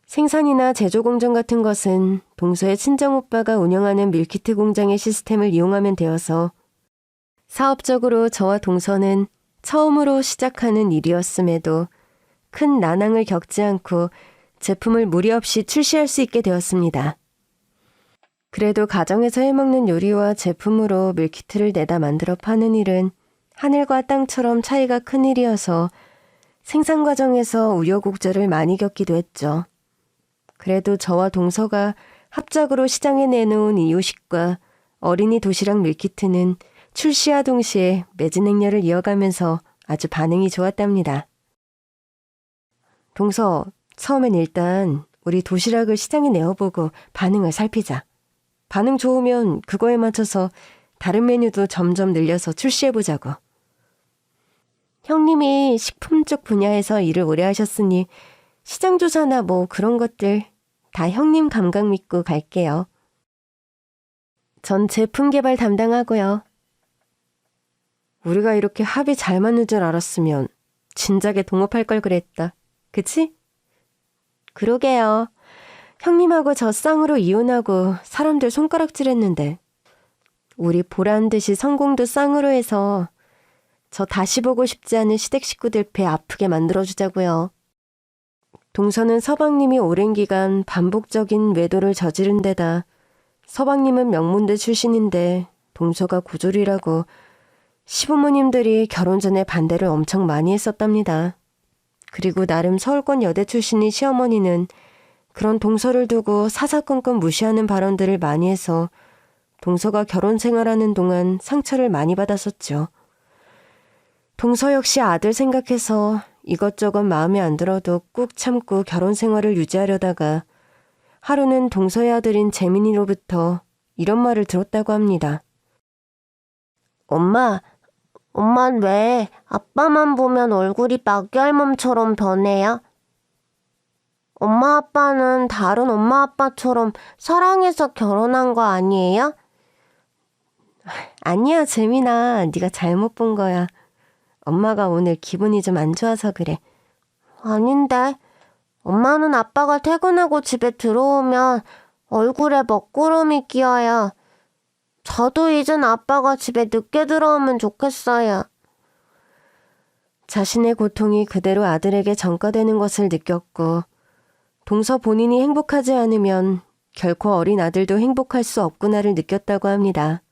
생산이나 제조 공정 같은 것은 동서의 친정오빠가 운영하는 밀키트 공장의 시스템을 이용하면 되어서 사업적으로 저와 동서는 처음으로 시작하는 일이었음에도 큰 난항을 겪지 않고 제품을 무리 없이 출시할 수 있게 되었습니다. 그래도 가정에서 해먹는 요리와 제품으로 밀키트를 내다 만들어 파는 일은 하늘과 땅처럼 차이가 큰 일이어서 생산 과정에서 우여곡절을 많이 겪기도 했죠. 그래도 저와 동서가 합작으로 시장에 내놓은 이유식과 어린이 도시락 밀키트는 출시와 동시에 매진 행렬을 이어가면서 아주 반응이 좋았답니다. 동서, 처음엔 일단 우리 도시락을 시장에 내어보고 반응을 살피자. 반응 좋으면 그거에 맞춰서 다른 메뉴도 점점 늘려서 출시해보자고. 형님이 식품 쪽 분야에서 일을 오래 하셨으니 시장 조사나 뭐 그런 것들 다 형님 감각 믿고 갈게요. 전 제품 개발 담당하고요. 우리가 이렇게 합이 잘 맞는 줄 알았으면 진작에 동업할 걸 그랬다. 그치? 그러게요. 형님하고 저 쌍으로 이혼하고 사람들 손가락질했는데 우리 보란 듯이 성공도 쌍으로 해서 저 다시 보고 싶지 않은 시댁 식구들 배 아프게 만들어주자고요. 동서는 서방님이 오랜 기간 반복적인 외도를 저지른 데다 서방님은 명문대 출신인데 동서가 고졸이라고 시부모님들이 결혼 전에 반대를 엄청 많이 했었답니다. 그리고 나름 서울권 여대 출신인 시어머니는 그런 동서를 두고 사사건건 무시하는 발언들을 많이 해서 동서가 결혼 생활하는 동안 상처를 많이 받았었죠. 동서 역시 아들 생각해서 이것저것 마음에 안 들어도 꾹 참고 결혼 생활을 유지하려다가 하루는 동서의 아들인 재민이로부터 이런 말을 들었다고 합니다. 엄마는 왜 아빠만 보면 얼굴이 마귀알몸처럼 변해요? 엄마 아빠는 다른 엄마 아빠처럼 사랑해서 결혼한 거 아니에요? 아니야, 재민아. 네가 잘못 본 거야. 엄마가 오늘 기분이 좀 안 좋아서 그래. 아닌데. 엄마는 아빠가 퇴근하고 집에 들어오면 얼굴에 먹구름이 끼어요. 저도 이젠 아빠가 집에 늦게 들어오면 좋겠어요. 자신의 고통이 그대로 아들에게 전가되는 것을 느꼈고 동서 본인이 행복하지 않으면 결코 어린 아들도 행복할 수 없구나를 느꼈다고 합니다.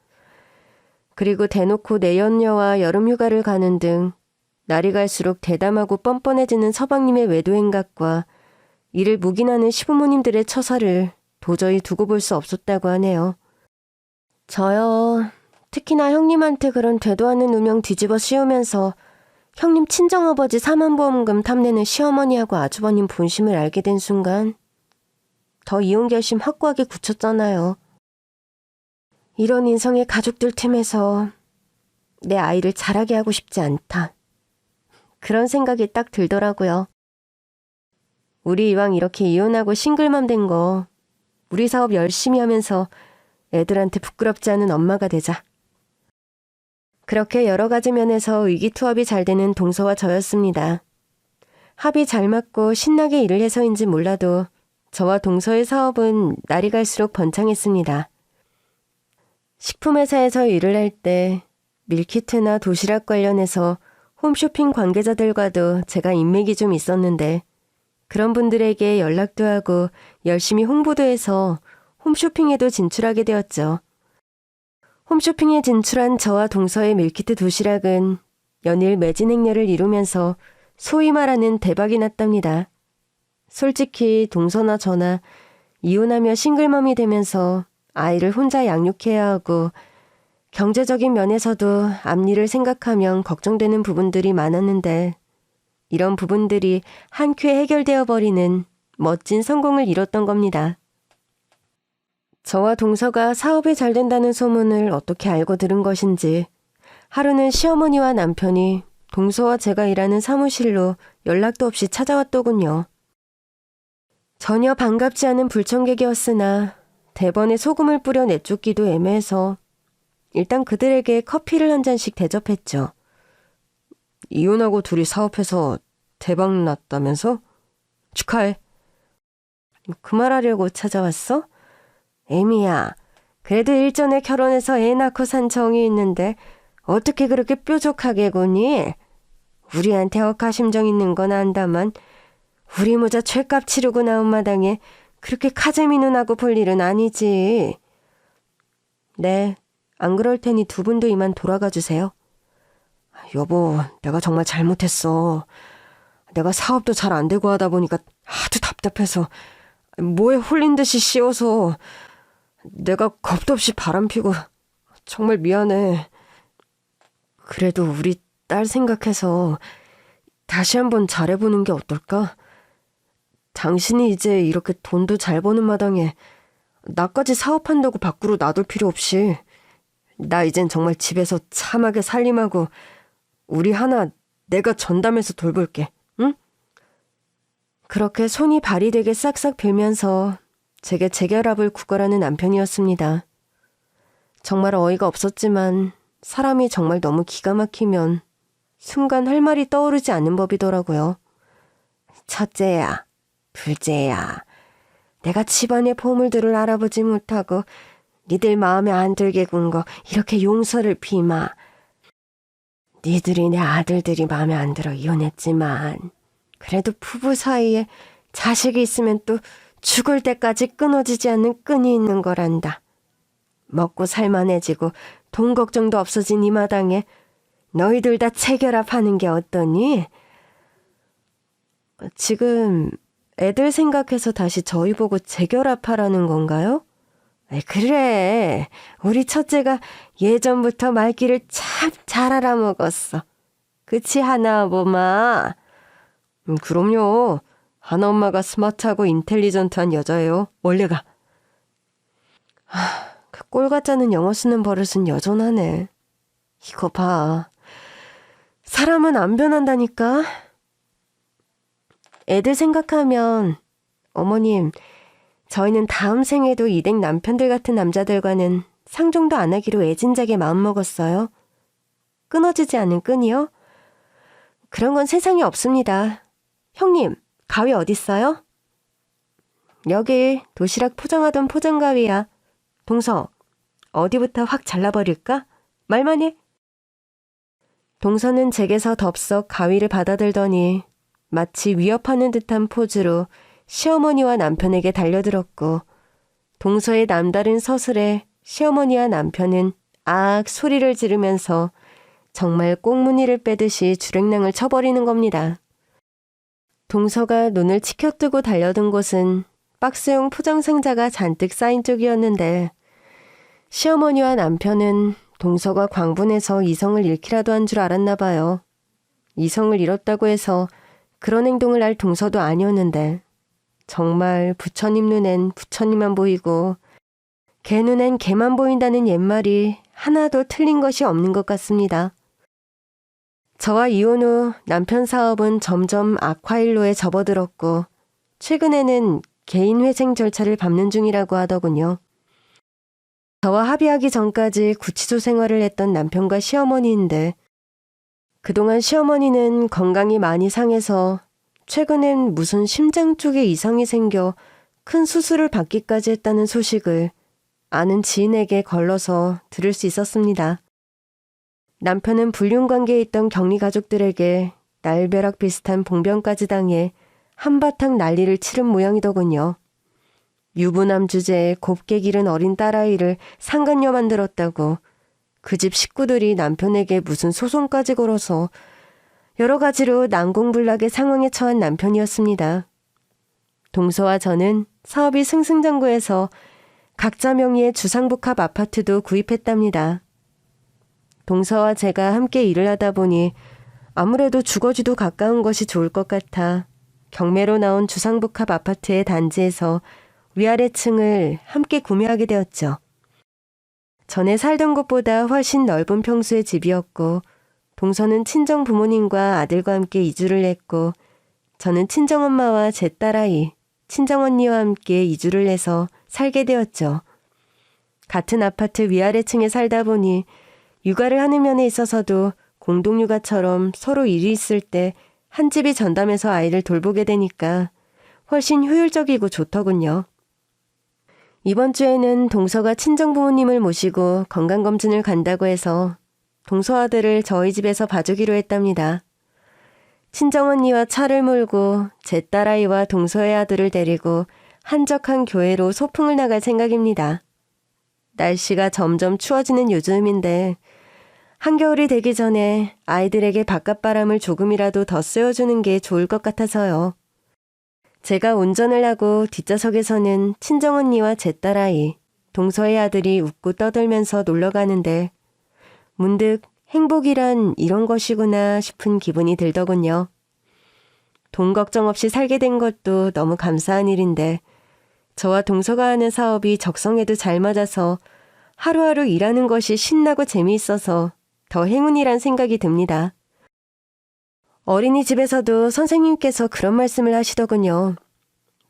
그리고 대놓고 내연녀와 여름휴가를 가는 등 날이 갈수록 대담하고 뻔뻔해지는 서방님의 외도 행각과 이를 묵인하는 시부모님들의 처사를 도저히 두고 볼 수 없었다고 하네요. 저요, 특히나 형님한테 그런 되도 않는 누명 뒤집어 씌우면서 형님 친정아버지 사망보험금 탐내는 시어머니하고 아주버님 본심을 알게 된 순간 더 이혼 결심 확고하게 굳혔잖아요. 이런 인성의 가족들 틈에서 내 아이를 자라게 하고 싶지 않다. 그런 생각이 딱 들더라고요. 우리 이왕 이렇게 이혼하고 싱글맘 된 거 우리 사업 열심히 하면서 애들한테 부끄럽지 않은 엄마가 되자. 그렇게 여러 가지 면에서 의기투합이 잘 되는 동서와 저였습니다. 합이 잘 맞고 신나게 일을 해서인지 몰라도 저와 동서의 사업은 날이 갈수록 번창했습니다. 식품회사에서 일을 할 때 밀키트나 도시락 관련해서 홈쇼핑 관계자들과도 제가 인맥이 좀 있었는데 그런 분들에게 연락도 하고 열심히 홍보도 해서 홈쇼핑에도 진출하게 되었죠. 홈쇼핑에 진출한 저와 동서의 밀키트 도시락은 연일 매진 행렬을 이루면서 소위 말하는 대박이 났답니다. 솔직히 동서나 저나 이혼하며 싱글맘이 되면서 아이를 혼자 양육해야 하고 경제적인 면에서도 앞일을 생각하면 걱정되는 부분들이 많았는데 이런 부분들이 한 큐에 해결되어 버리는 멋진 성공을 이뤘던 겁니다. 저와 동서가 사업이 잘 된다는 소문을 어떻게 알고 들은 것인지 하루는 시어머니와 남편이 동서와 제가 일하는 사무실로 연락도 없이 찾아왔더군요. 전혀 반갑지 않은 불청객이었으나 대번에 소금을 뿌려 내쫓기도 애매해서 일단 그들에게 커피를 한 잔씩 대접했죠. 이혼하고 둘이 사업해서 대박 났다면서? 축하해. 그 말하려고 찾아왔어? 애미야, 그래도 일전에 결혼해서 애 낳고 산 정이 있는데 어떻게 그렇게 뾰족하게 구니? 우리한테 억하심정 있는 건 안다만 우리 모자 죗값 치르고 나온 마당에 그렇게 카제미 눈하고 볼 일은 아니지. 네, 안 그럴 테니 두 분도 이만 돌아가 주세요. 여보, 내가 정말 잘못했어. 내가 사업도 잘 안 되고 하다 보니까 하도 답답해서 뭐에 홀린 듯이 씌워서 내가 겁도 없이 바람피고 정말 미안해. 그래도 우리 딸 생각해서 다시 한번 잘해보는 게 어떨까? 당신이 이제 이렇게 돈도 잘 버는 마당에 나까지 사업한다고 밖으로 놔둘 필요 없이 나 이젠 정말 집에서 참하게 살림하고 우리 하나 내가 전담해서 돌볼게. 응? 그렇게 손이 발이 되게 싹싹 빌면서 제게 재결합을 구걸하는 남편이었습니다. 정말 어이가 없었지만 사람이 정말 너무 기가 막히면 순간 할 말이 떠오르지 않는 법이더라고요. 첫째야, 둘째야, 내가 집안의 보물들을 알아보지 못하고 니들 마음에 안 들게 군 거 이렇게 용서를 비마. 니들이 내 아들들이 마음에 안 들어 이혼했지만 그래도 부부 사이에 자식이 있으면 또 죽을 때까지 끊어지지 않는 끈이 있는 거란다. 먹고 살만해지고 돈 걱정도 없어진 이 마당에 너희들 다 재결합하는 게 어떠니? 지금 애들 생각해서 다시 저희 보고 재결합하라는 건가요? 그래, 우리 첫째가 예전부터 말귀를 참 잘 알아먹었어. 그치, 하나 엄마? 그럼요. 하나 엄마가 스마트하고 인텔리전트한 여자예요. 원래가. 그 꼴같자는 영어 쓰는 버릇은 여전하네. 이거 봐. 사람은 안 변한다니까. 애들 생각하면 어머님, 저희는 다음 생에도 이댁 남편들 같은 남자들과는 상종도 안 하기로 애진작에 마음먹었어요. 끊어지지 않는 끈이요? 그런 건 세상에 없습니다. 형님, 가위 어딨어요? 여기 도시락 포장하던 포장가위야. 동서, 어디부터 확 잘라버릴까? 말만 해. 동서는 제게서 덥석 가위를 받아들더니 마치 위협하는 듯한 포즈로 시어머니와 남편에게 달려들었고, 동서의 남다른 서술에 시어머니와 남편은 악 소리를 지르면서 정말 꽁무니를 빼듯이 주랭랑을 쳐버리는 겁니다. 동서가 눈을 치켜뜨고 달려든 곳은 박스용 포장 상자가 잔뜩 쌓인 쪽이었는데, 시어머니와 남편은 동서가 광분해서 이성을 잃기라도 한 줄 알았나 봐요. 이성을 잃었다고 해서 그런 행동을 할 동서도 아니었는데, 정말 부처님 눈엔 부처님만 보이고 개 눈엔 개만 보인다는 옛말이 하나도 틀린 것이 없는 것 같습니다. 저와 이혼 후 남편 사업은 점점 악화일로에 접어들었고, 최근에는 개인회생 절차를 밟는 중이라고 하더군요. 저와 합의하기 전까지 구치소 생활을 했던 남편과 시어머니인데, 그동안 시어머니는 건강이 많이 상해서 최근엔 무슨 심장 쪽에 이상이 생겨 큰 수술을 받기까지 했다는 소식을 아는 지인에게 걸러서 들을 수 있었습니다. 남편은 불륜관계에 있던 격리 가족들에게 날벼락 비슷한 봉변까지 당해 한바탕 난리를 치른 모양이더군요. 유부남 주제에 곱게 기른 어린 딸아이를 상간녀 만들었다고 그 집 식구들이 남편에게 무슨 소송까지 걸어서 여러 가지로 난공불락의 상황에 처한 남편이었습니다. 동서와 저는 사업이 승승장구해서 각자 명의의 주상복합 아파트도 구입했답니다. 동서와 제가 함께 일을 하다 보니 아무래도 주거지도 가까운 것이 좋을 것 같아 경매로 나온 주상복합 아파트의 단지에서 위아래 층을 함께 구매하게 되었죠. 전에 살던 곳보다 훨씬 넓은 평수의 집이었고, 동서는 친정 부모님과 아들과 함께 이주를 했고, 저는 친정엄마와 제 딸아이, 친정언니와 함께 이주를 해서 살게 되었죠. 같은 아파트 위아래 층에 살다 보니 육아를 하는 면에 있어서도 공동육아처럼 서로 일이 있을 때 한 집이 전담해서 아이를 돌보게 되니까 훨씬 효율적이고 좋더군요. 이번 주에는 동서가 친정 부모님을 모시고 건강검진을 간다고 해서 동서 아들을 저희 집에서 봐주기로 했답니다. 친정언니와 차를 몰고 제 딸아이와 동서의 아들을 데리고 한적한 교회로 소풍을 나갈 생각입니다. 날씨가 점점 추워지는 요즘인데 한겨울이 되기 전에 아이들에게 바깥바람을 조금이라도 더 쐬어주는 게 좋을 것 같아서요. 제가 운전을 하고 뒷좌석에서는 친정언니와 제 딸아이, 동서의 아들이 웃고 떠들면서 놀러 가는데 문득 행복이란 이런 것이구나 싶은 기분이 들더군요. 돈 걱정 없이 살게 된 것도 너무 감사한 일인데 저와 동서가 하는 사업이 적성에도 잘 맞아서 하루하루 일하는 것이 신나고 재미있어서 더 행운이란 생각이 듭니다. 어린이집에서도 선생님께서 그런 말씀을 하시더군요.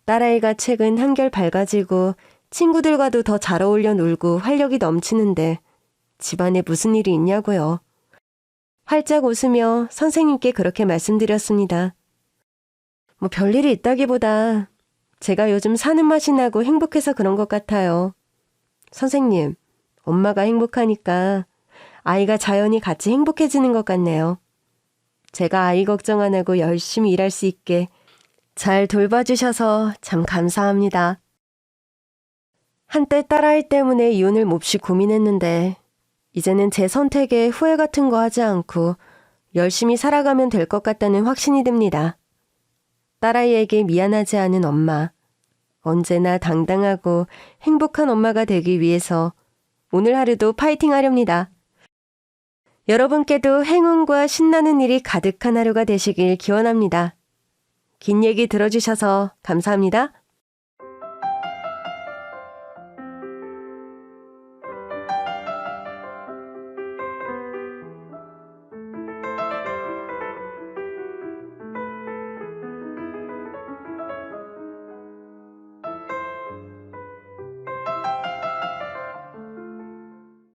딸아이가 최근 한결 밝아지고 친구들과도 더 잘 어울려 놀고 활력이 넘치는데 집안에 무슨 일이 있냐고요. 활짝 웃으며 선생님께 그렇게 말씀드렸습니다. 뭐 별일이 있다기보다 제가 요즘 사는 맛이 나고 행복해서 그런 것 같아요. 선생님, 엄마가 행복하니까 아이가 자연히 같이 행복해지는 것 같네요. 제가 아이 걱정 안 하고 열심히 일할 수 있게 잘 돌봐주셔서 참 감사합니다. 한때 딸아이 때문에 이혼을 몹시 고민했는데 이제는 제 선택에 후회 같은 거 하지 않고 열심히 살아가면 될 것 같다는 확신이 듭니다. 딸아이에게 미안하지 않은 엄마, 언제나 당당하고 행복한 엄마가 되기 위해서 오늘 하루도 파이팅 하렵니다. 여러분께도 행운과 신나는 일이 가득한 하루가 되시길 기원합니다. 긴 얘기 들어주셔서 감사합니다.